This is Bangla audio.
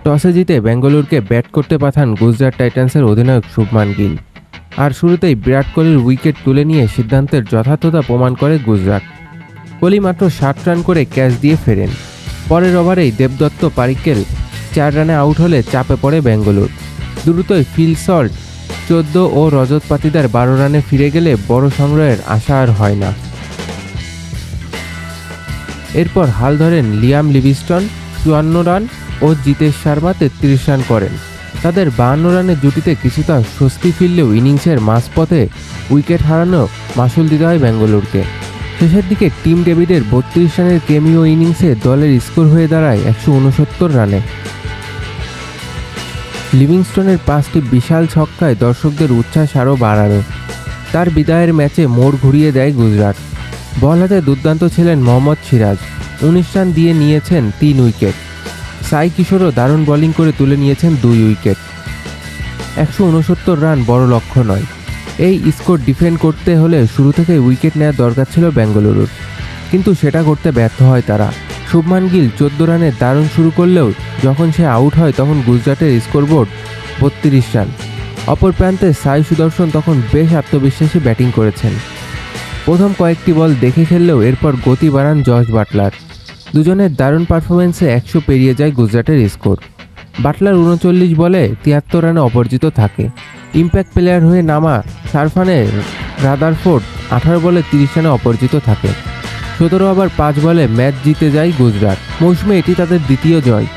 টসে জিতে বেঙ্গালুরুকে ব্যাট করতে পাঠান গুজরাট টাইটান্সের অধিনায়ক শুভমান গিল। আর শুরুতেই বিরাট কোহলির উইকেট তুলে নিয়ে সিদ্ধান্তের যথার্থতা প্রমাণ করে গুজরাট। কোহলি মাত্র 60 রান করে ক্যাচ দিয়ে ফেরেন। পরের ওভারেই দেবদত্ত পারিক্কেল 4 রানে আউট হলে চাপে পড়ে বেঙ্গালুরু। দ্রুতই ফিল সল্ট 14 ও রজত পাতিদার 12 রানে ফিরে গেলে বড় সংগ্রহের আশা আর হয় না। এরপর হাল ধরেন লিয়াম লিভিংস্টন 54 রান ও জিতেশ শর্মা 33 রান করেন। তাদের 52 রানের জুটিতে কিছুটা স্বস্তি ফিরলেও ইনিংসের মাঝপথে উইকেট হারানো মাসুল দিতে হয় বেঙ্গালুরুকে। শেষের দিকে টিম ডেভিডের 32 রানের কেমিও ইনিংসে দলের স্কোর হয়ে দাঁড়ায় 169 রানে। লিভিংস্টনের 5টি বিশাল ছক্কায় দর্শকদের উচ্ছ্বাস আরও বাড়ালো। তার বিদায়ের ম্যাচে মোড় ঘুরিয়ে দেয় গুজরাট। বল হাতে দুর্দান্ত ছিলেন মোহাম্মদ সিরাজ, 19 রান দিয়ে নিয়েছেন 3 উইকেট। সাই কিশোরও দারুণ বোলিং করে তুলে নিয়েছেন 2 উইকেট। 169 রান বড় লক্ষ্য নয়। এই স্কোর ডিফেন্ড করতে হলে শুরু থেকে উইকেট নেওয়ার দরকার ছিল বেঙ্গালুরুর, কিন্তু সেটা করতে ব্যর্থ হয় তারা। শুভমান গিল 14 রানে দারুণ শুরু করলেও যখন সে আউট হয় তখন গুজরাটের স্কোরবোর্ড 32 রান। অপর প্রান্তে সাই সুদর্শন তখন বেশ আত্মবিশ্বাসী ব্যাটিং করেছেন। প্রথম কয়েকটি বল দেখে খেললেও এরপর গতি বাড়ান জস বাটলার। দুজনের দারুণ পারফরমেন্সে 100 পেরিয়ে যায় গুজরাটের স্কোর। বাটলার 39 বলে 73 রানে অপরাজিত থাকে। ইম্প্যাক্ট প্লেয়ার হয়ে নামা সারফানের রাদারফোর্ড 18 বলে 30 রানে অপরাজিত থাকে। 17 ওভার 5 বলে ম্যাচ জিতে যায় গুজরাট। মৌসুমে এটি তাদের দ্বিতীয় জয়।